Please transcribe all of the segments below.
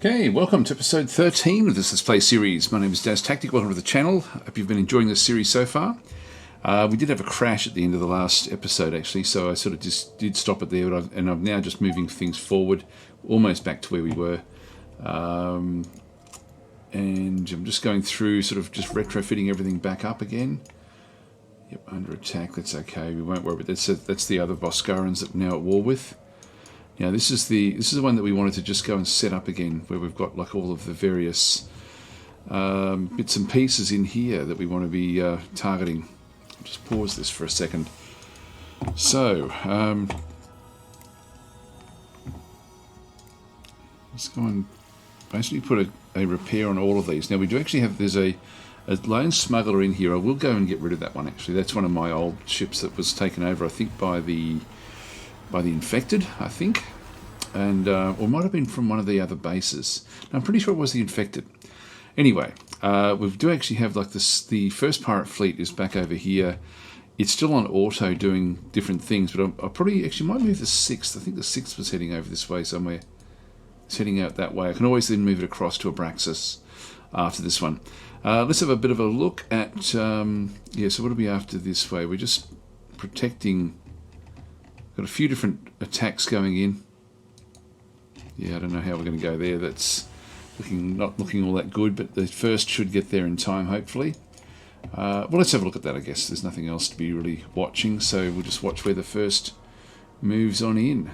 Okay, welcome to episode 13 of this Let's Play series. My name is DasTeekan. Welcome to the channel. Hope you've been enjoying this series so far. We did have a crash at the end of the last episode, actually, so I sort of just did stop it there, but I'm now just moving things forward, almost back to where we were. And I'm just going through, sort of just retrofitting everything back up again. Yep, under attack, that's okay. We won't worry, but that's the other Boskarans that we're now at war with. Now this is the one that we wanted to just go and set up again, where we've got like all of the various bits and pieces in here that we want to be targeting. I'll just pause this for a second. So let's go and basically put a repair on all of these. Now we do actually have, there's a lone smuggler in here. I will go and get rid of that one actually. That's one of my old ships that was taken over, I think, by the infected, I think, and or might have been from one of the other bases. No, I'm pretty sure it was the infected. Anyway, we do actually have like this. The first pirate fleet is back over here. It's still on auto doing different things, but I probably actually might move the 6th. I think the 6th was heading over this way somewhere. It's heading out that way. I can always then move it across to Abraxas after this one. Let's have a bit of a look at yeah. So what are we after this way? We're just protecting. Got a few different attacks going in. Yeah, I don't know how we're going to go there. That's not looking all that good, but the first should get there in time, hopefully. Well, let's have a look at that, I guess. There's nothing else to be really watching, so we'll just watch where the first moves on in.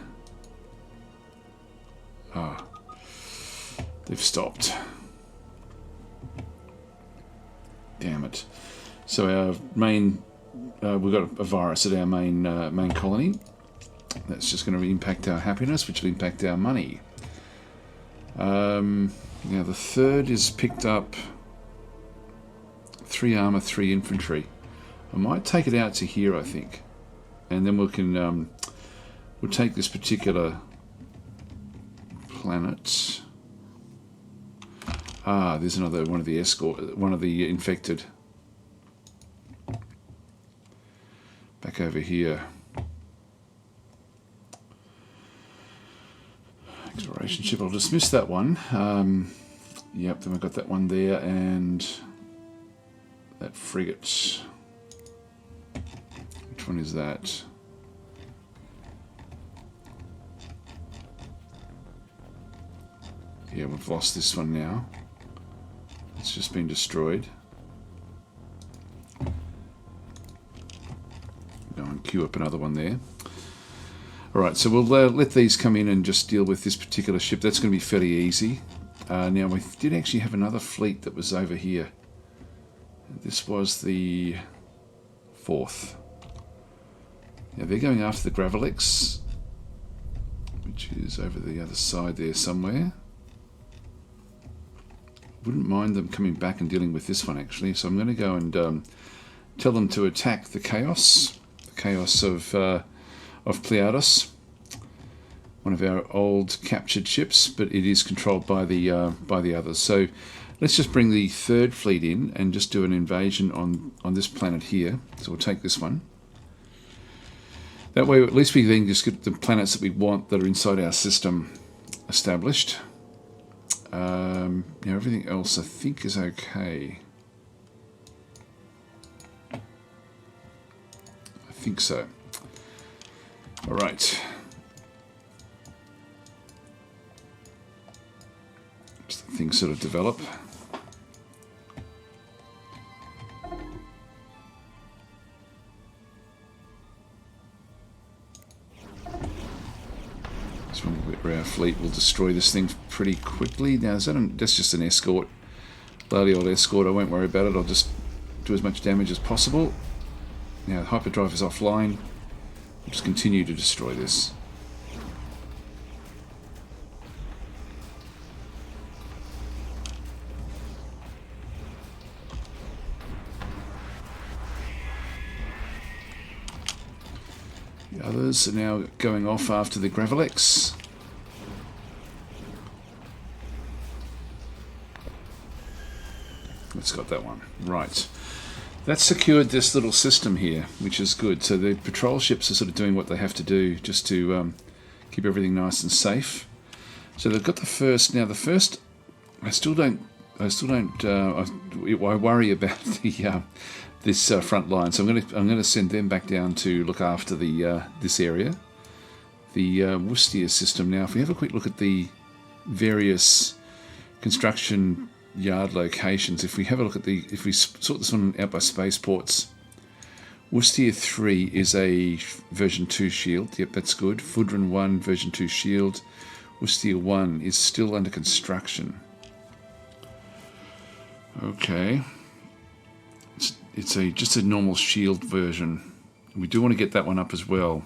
Ah, they've stopped. Damn it. So our main, we've got a virus at our main colony. That's just going to impact our happiness, which will impact our money. Now the third is picked up 3 armor, 3 infantry. I might take it out to here, I think, and then we can we'll take this particular planet. Ah, there's another one of the escort, one of the infected. Back over here. Exploration ship, I'll dismiss that one. Yep, then we've got that one there, and that frigate. Which one is that? Yeah, we've lost this one now. It's just been destroyed. Go and queue up another one there. Alright, so we'll let these come in and just deal with this particular ship. That's going to be fairly easy. Now, we did actually have another fleet that was over here. This was the 4th. Now, they're going after the Gravelix, which is over the other side there somewhere. Wouldn't mind them coming back and dealing with this one, actually. So I'm going to go and tell them to attack the Chaos. The Chaos of Pleiades, one of our old captured ships, but it is controlled by the others. So let's just bring the 3rd fleet in and just do an invasion on this planet here. So we'll take this one. That way, at least we then just get the planets that we want that are inside our system established. Now everything else I think is okay. I think so. All right. Just the things sort of develop. This one where our fleet will destroy this thing pretty quickly. Now that's just an escort, bloody old escort. I won't worry about it. I'll just do as much damage as possible. Now the hyperdrive is offline. Just continue to destroy this. The others are now going off after the Gravelix. Let's got that one. Right. That's secured this little system here, which is good. So the patrol ships are sort of doing what they have to do just to keep everything nice and safe. So they've got the first. Now the first, I still don't. I worry about the this front line. So I'm going to send them back down to look after the this area, the Worcester system. Now, if we have a quick look at the various construction yard locations, if we have a look at if we sort this one out by spaceports, Worcester 3 is a version 2 shield. Yep, that's good. Fudrin 1 version 2 shield. Worcester 1 is still under construction. Okay. It's just a normal shield version. We do want to get that one up as well.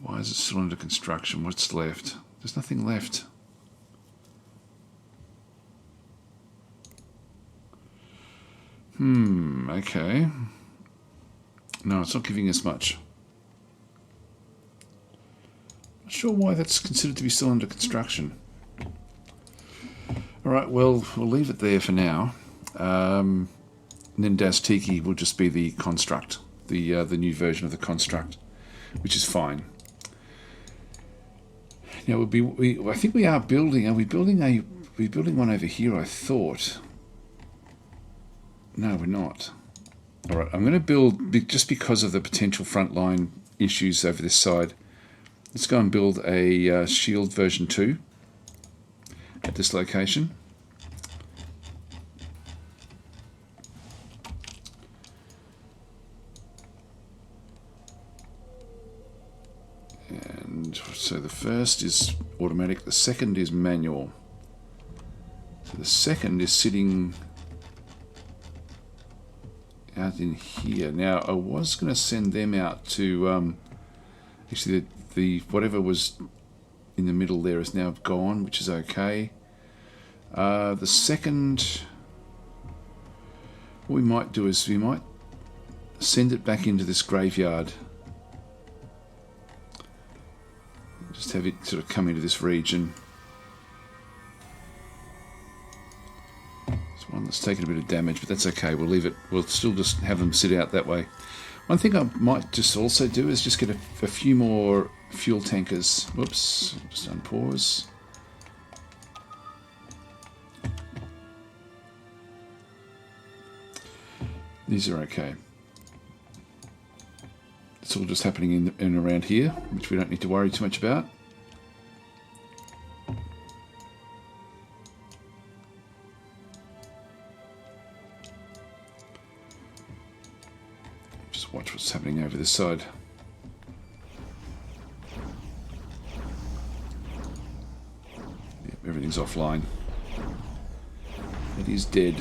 Why is it still under construction? What's left? There's nothing left. Okay. No, it's not giving us much. Not sure why that's considered to be still under construction. Alright, well, we'll leave it there for now. And then DasTeekan will just be the construct, the new version of the construct, which is fine. Now I think we are building. Are we building we're building one over here? I thought. No, we're not. All right, I'm going to build just because of the potential frontline issues over this side. Let's go and build a shield version 2 at this location. And so the first is automatic, the second is manual. So the second is sitting out in here. Now I was going to send them out to actually the whatever was in the middle there is now gone, which is okay. The second, what we might do is we might send it back into this graveyard. Just have it sort of come into this region. It's one that's taken a bit of damage, but that's okay. We'll leave it. We'll still just have them sit out that way. One thing I might just also do is just get a few more fuel tankers. Whoops, just unpause. These are okay. It's all just happening in and around here, which we don't need to worry too much about. Just watch what's happening over this side. Yep, everything's offline. It is dead.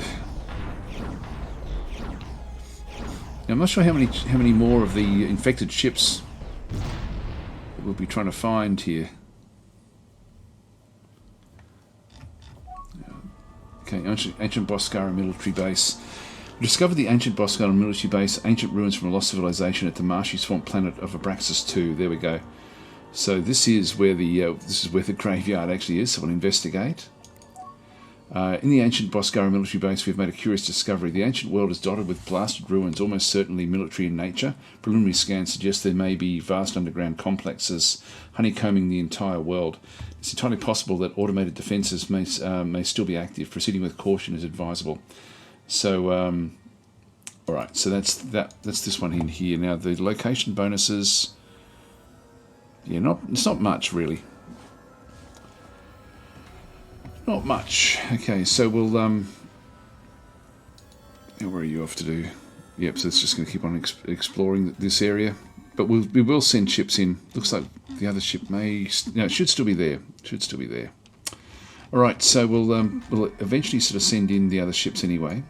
Now, I'm not sure how many more of the infected ships that we'll be trying to find here. Okay, ancient Boskaran military base. We discovered the ancient Boskaran military base, ancient ruins from a lost civilization at the marshy swamp planet of Abraxas 2. There we go. So this is where the graveyard actually is. So we'll investigate. In the ancient Boskaran military base, we've made a curious discovery. The ancient world is dotted with blasted ruins, almost certainly military in nature. Preliminary scans suggest there may be vast underground complexes honeycombing the entire world. It's entirely possible that automated defences may still be active. Proceeding with caution is advisable. So, all right. So that's this one in here. Now the location bonuses. Yeah, it's not much really. Not much. Okay, so we'll where are you off to do? Yep, so it's just going to keep on exploring this area, but we will send ships in. Looks like the other ship it should still be there. All right, so we'll eventually sort of send in the other ships anyway.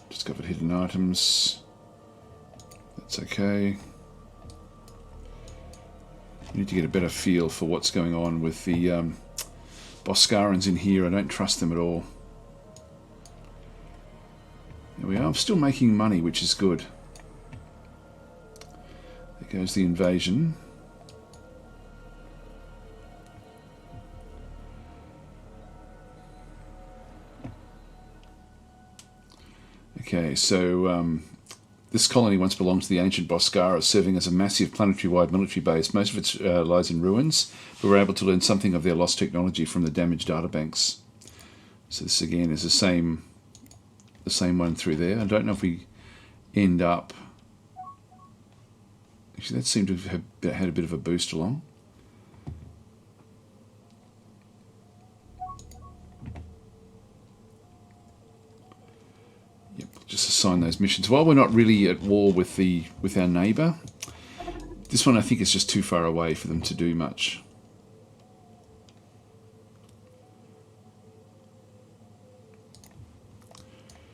Discovered hidden items. That's okay. We need to get a better feel for what's going on with the Boskarans in here. I don't trust them at all. There we are. I'm still making money, which is good. There goes the invasion. Okay, so This colony once belonged to the ancient Boskaran, serving as a massive planetary-wide military base. Most of it lies in ruins, but we're able to learn something of their lost technology from the damaged databanks. So this again is the same one through there. I don't know if we end up... Actually, that seemed to have had a bit of a boost along. Yep, just assign those missions. While we're not really at war with our neighbour, this one I think is just too far away for them to do much.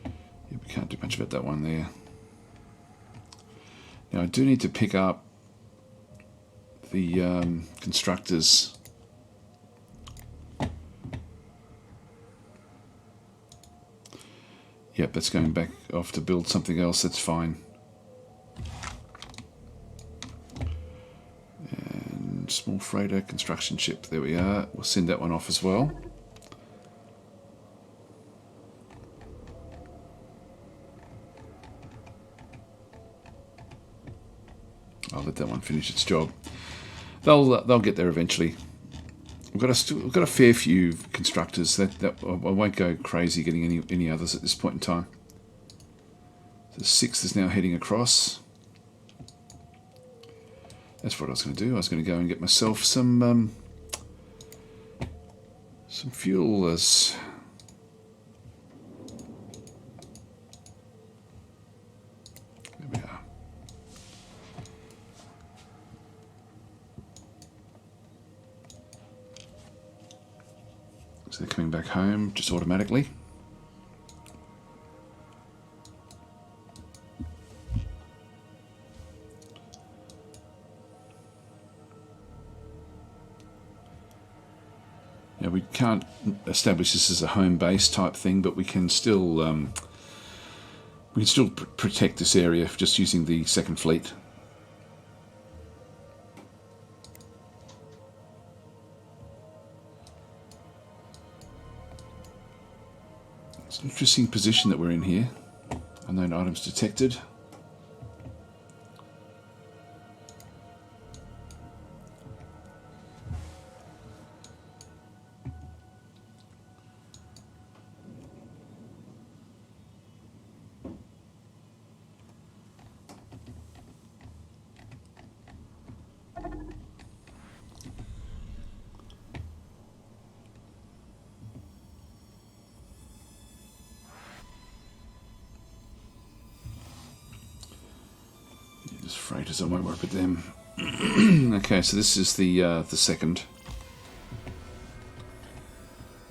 Yeah, we can't do much about that one there. Now I do need to pick up the constructors. Yep, that's going back off to build something else, that's fine. And small freighter construction ship, there we are. We'll send that one off as well. I'll let that one finish its job. They'll get there eventually. We've got a fair few constructors. That I won't go crazy getting any others at this point in time. The 6th is now heading across. That's what I was going to do. I was going to go and get myself some fuel as. There we are. So they're coming back home just automatically. Now we can't establish this as a home base type thing, but we can still protect this area just using the 2nd Fleet. It's an interesting position that we're in here. Unknown items detected. Freighters, I won't work with them. Okay, so this is the 2nd.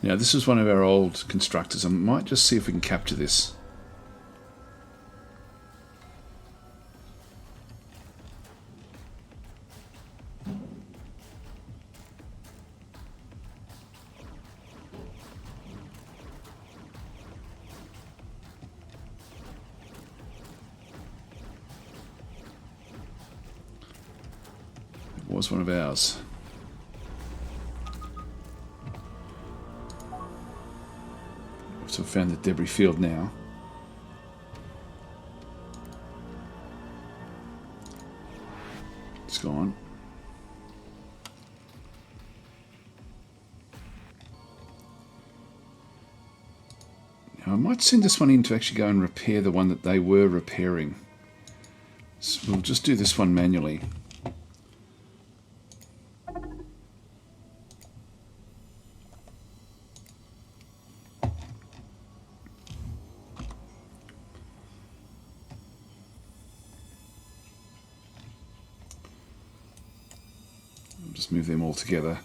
Now this is one of our old constructors. I might just see if we can capture this. Was one of ours. So we found the debris field now. It's gone. Now I might send this one in to actually go and repair the one that they were repairing. So we'll just do this one manually. Just move them all together.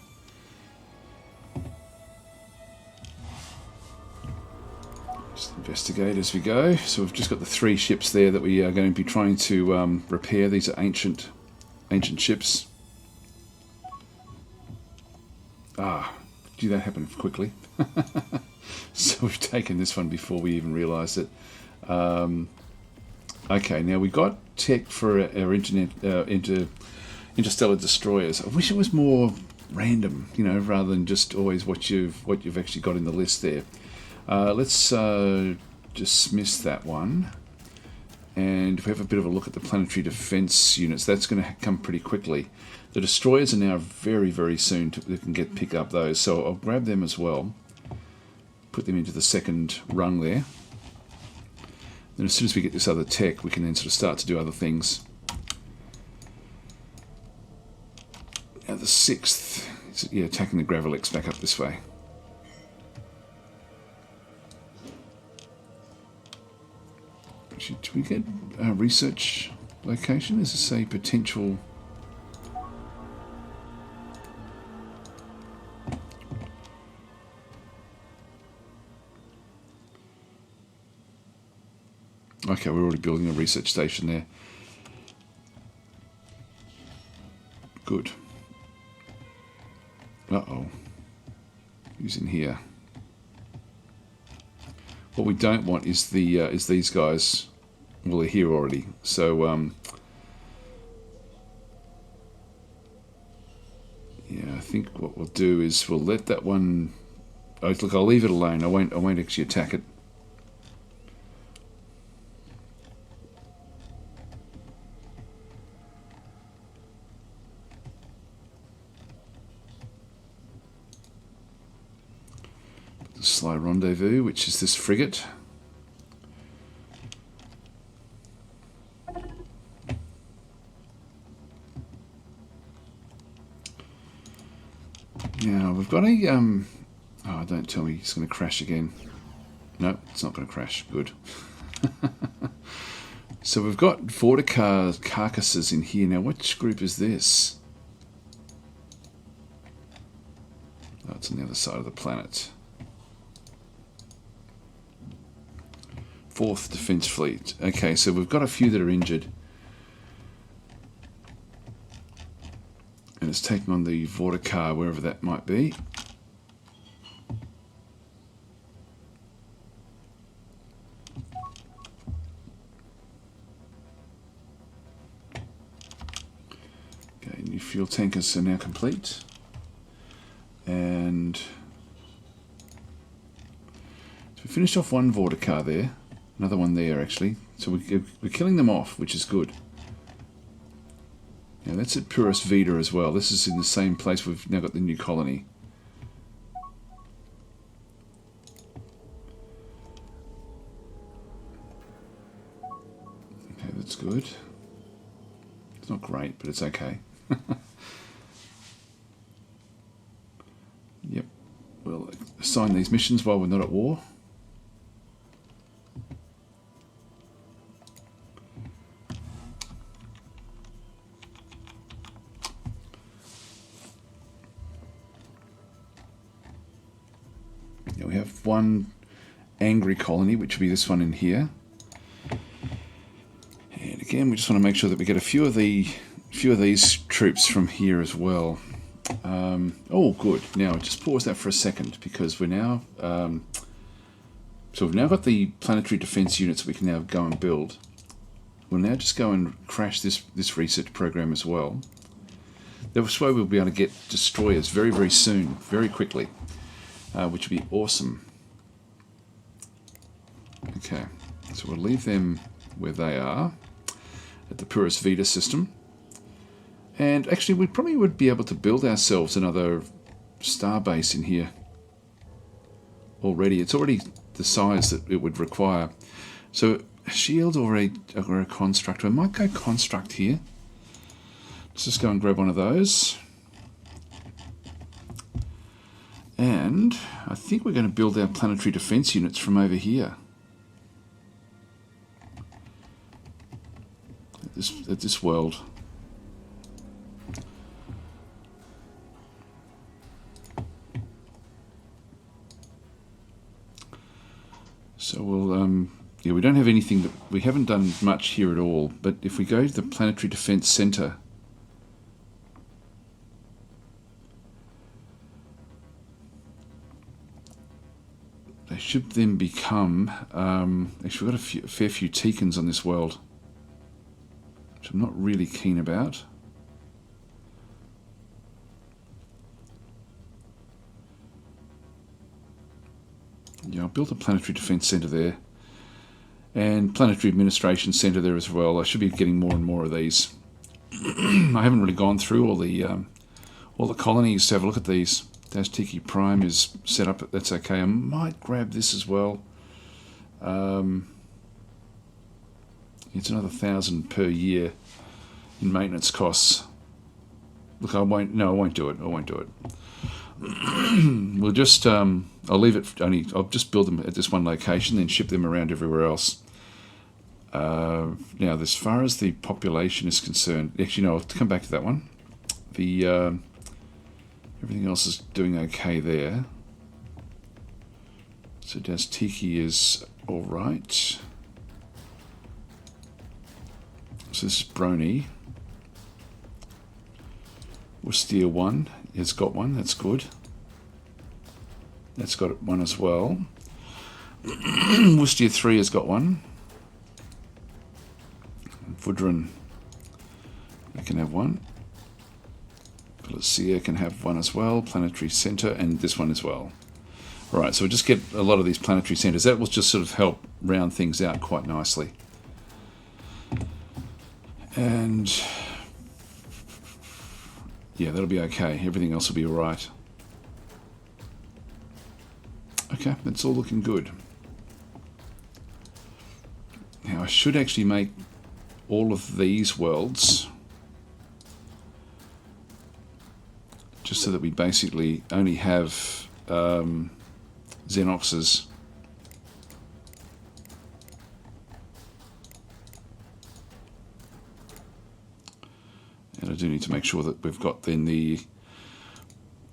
Just investigate as we go. So we've just got the 3 ships there that we are going to be trying to repair. These are ancient ships. Did that happen quickly? So we've taken this one before we even realised it. Okay, now we got tech for our interstellar destroyers. I wish it was more random, you know, rather than just always what you've actually got in the list there. Let's dismiss that one. And if we have a bit of a look at the planetary defense units, that's going to come pretty quickly. The destroyers are now very, very soon they can pick up those. So I'll grab them as well. Put them into the second rung there. Then as soon as we get this other tech, we can then sort of start to do other things. Now the 6th is attacking the Gravelix back up this way. Do we get a research location? Is this a potential... Okay, we're already building a research station there. Good. Uh-oh. Who's in here? What we don't want is these guys. Well, they're here already. So, yeah, I think what we'll do is we'll let that one... Oh, look, I'll leave it alone. I won't actually attack it. The Sly Rendezvous, which is this frigate. Now, we've got a... Oh, don't tell me it's going to crash again. No, it's not going to crash. Good. So we've got Vorticar carcasses in here. Now, which group is this? Oh, it's on the other side of the planet. 4th Defence Fleet. Okay, so we've got a few that are injured. And it's taking on the Vorticar, wherever that might be. Okay, new fuel tankers are now complete. And so we finished off one Vorticar there. Another one there, actually. So we're killing them off, which is good. Now that's at Purus Vita as well. This is in the same place we've now got the new colony. Okay, that's good. It's not great, but it's okay. Yep. We'll assign these missions while we're not at war. We have one angry colony, which will be this one in here. And again, we just want to make sure that we get a few of these troops from here as well. Oh, good. Now, just pause that for a second because we're now... so we've now got the planetary defense units that we can now go and build. We'll now just go and crash this research program as well. This way we'll be able to get destroyers very, very soon, very quickly. Which would be awesome. Okay, so we'll leave them where they are at the Purus Vita system. And actually, we probably would be able to build ourselves another star base in here already. It's already the size that it would require. So, shield or a constructor. I might go construct here. Let's just go and grab one of those. And I think we're going to build our planetary defense units from over here. At this world. So we'll, yeah, we don't have anything that, we haven't done much here at all, but if we go to the Planetary Defense Center, they should then become, actually we've got a fair few Teekans on this world, which I'm not really keen about. Yeah, I'll build a planetary defense center there. And Planetary Administration Centre there as well. I should be getting more and more of these. I haven't really gone through all the colonies to have a look at these. DasTeekan Prime is set up. That's okay. I might grab this as well. It's another 1,000 per year in maintenance costs. Look, I won't do it. I won't do it. We'll just, I'll leave it I'll just build them at this one location, then ship them around everywhere else. Now, as far as the population is concerned, actually, no, I'll come back to that one. The everything else is doing okay there. So DasTeekan is all right. So this is Brony. Worcester 1 has got one. That's good. That's got one as well. Worcester 3 has got one. Woodron, they can have one. Palacia can have one as well. Planetary Centre, and this one as well. Right, so we'll just get a lot of these planetary centres. That will just sort of help round things out quite nicely. And yeah, that'll be okay. Everything else will be all right. Okay, it's all looking good. Now I should actually make all of these worlds just so that we basically only have Xenoxes. And I do need to make sure that we've got then the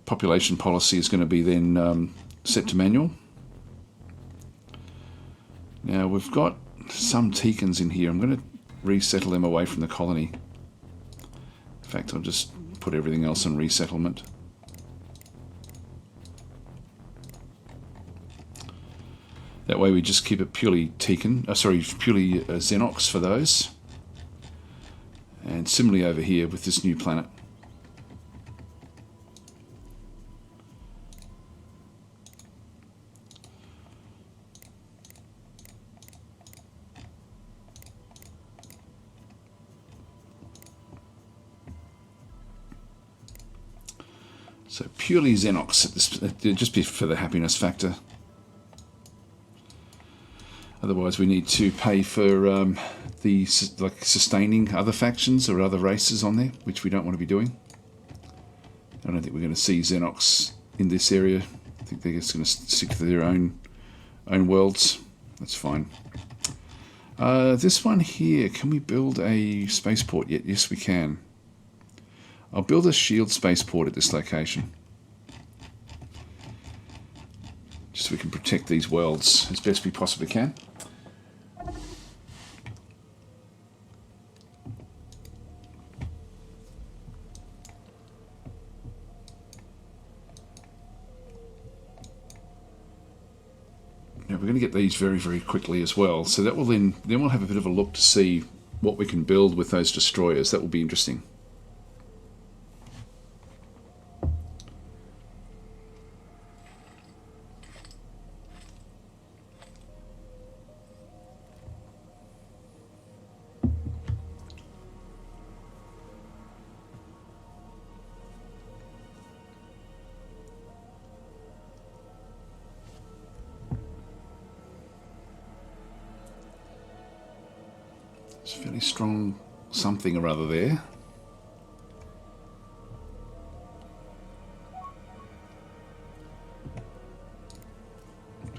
population policy is going to be then set to manual. Now we've got some Teekans in here. I'm going to resettle them away from the colony. In fact, I'll just put everything else on resettlement. That way we just keep it purely purely Xenox for those. And similarly over here with this new planet. So purely Xenox at this, just be for the happiness factor. Otherwise, we need to pay for the sustaining other factions or other races on there, which we don't want to be doing. I don't think we're going to see Xenox in this area. I think they're just going to stick to their own worlds. That's fine. This one here, can we build a spaceport yet? Yes, we can. I'll build a shield spaceport at this location. Just so we can protect these worlds as best we possibly can. Now we're going to get these very, very quickly as well. So that will then we'll have a bit of a look to see what we can build with those destroyers. That will be interesting. It's a fairly strong something or other there.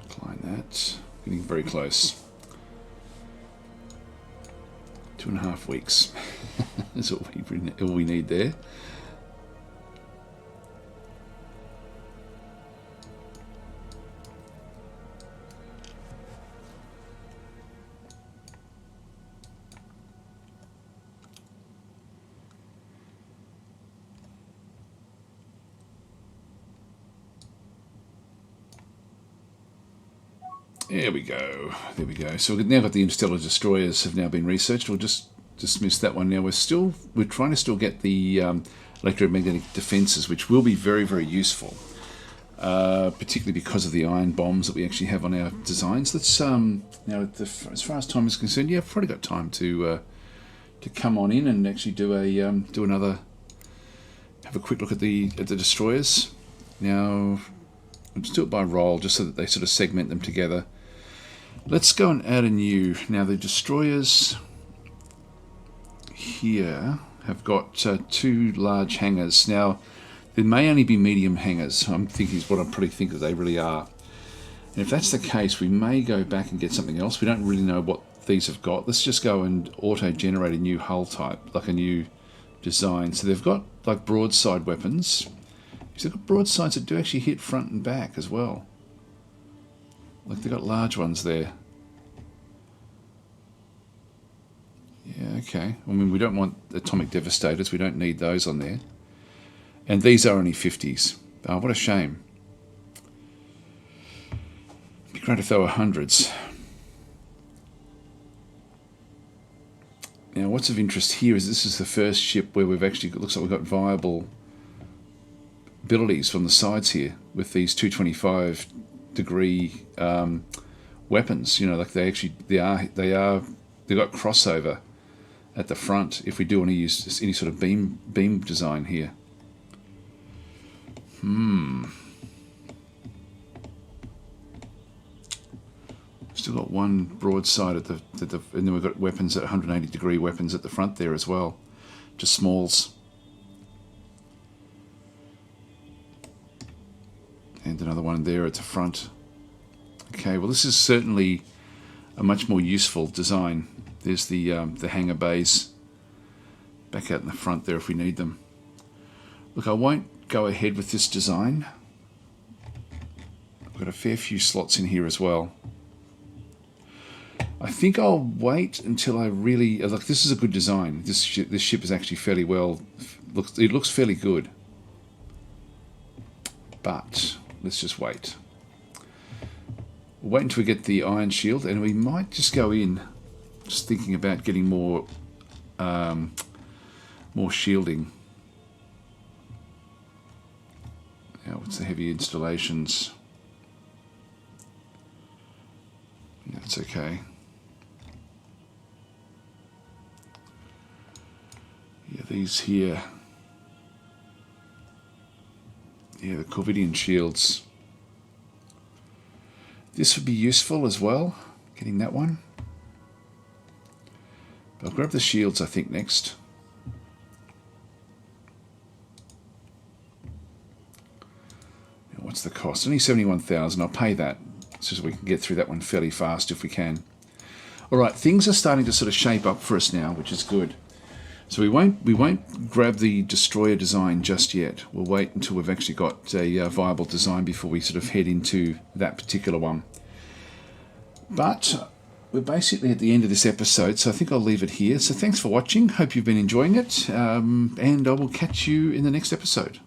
Decline that. Getting very close. 2.5 weeks is all we need there. There we go. There we go. So we've now got the interstellar destroyers have now been researched. We'll just dismiss that one now. We're trying to still get the electromagnetic defences, which will be very, very useful. particularly because of the iron bombs that we actually have on our designs. Let's now, as far as time is concerned, yeah, I've probably got time to come on in and actually do another, have a quick look at the destroyers. Now, let's do it by role, just so that they sort of segment them together. Let's go and add a new. Now, the destroyers here have got 2 large hangars. Now, there may only be medium hangars. I'm thinking is what I probably think that they really are. And if that's the case, we may go back and get something else. We don't really know what these have got. Let's just go and auto-generate a new hull type, like a new design. So they've got like broadside weapons. So they've got broadsides that do actually hit front and back as well. Like they've got large ones there. Yeah, okay. I mean, we don't want atomic devastators. We don't need those on there. And these are only 50s. Oh, what a shame. It'd be great if they were 100s. Now, what's of interest here is this is the first ship where we've actually, it looks like we've got viable abilities from the sides here with these 225 degree weapons. You know, like they've got crossover at the front if we do want to use any sort of beam design here. Still got one broadside at the and then we've got weapons at 180 degree weapons at the front there as well, just smalls. And another one there at the front. Okay, well this is certainly a much more useful design. There's the hangar bays back out in the front there if we need them. Look, I won't go ahead with this design. I've got a fair few slots in here as well. I think I'll wait until I really look. This is a good design. This ship is actually fairly well. It looks fairly good. But let's just wait. We'll wait until we get the iron shield, and we might just go in. Just thinking about getting more shielding. Now, what's the heavy installations? Yeah, it's okay. Yeah, these here. Yeah, the Corvidian shields. This would be useful as well, getting that one. But I'll grab the shields, I think, next. Now, what's the cost? Only 71,000. I'll pay that so that we can get through that one fairly fast if we can. All right, things are starting to sort of shape up for us now, which is good. So we won't grab the destroyer design just yet. We'll wait until we've actually got a viable design before we sort of head into that particular one. But we're basically at the end of this episode, so I think I'll leave it here. So thanks for watching. Hope you've been enjoying it, and I will catch you in the next episode.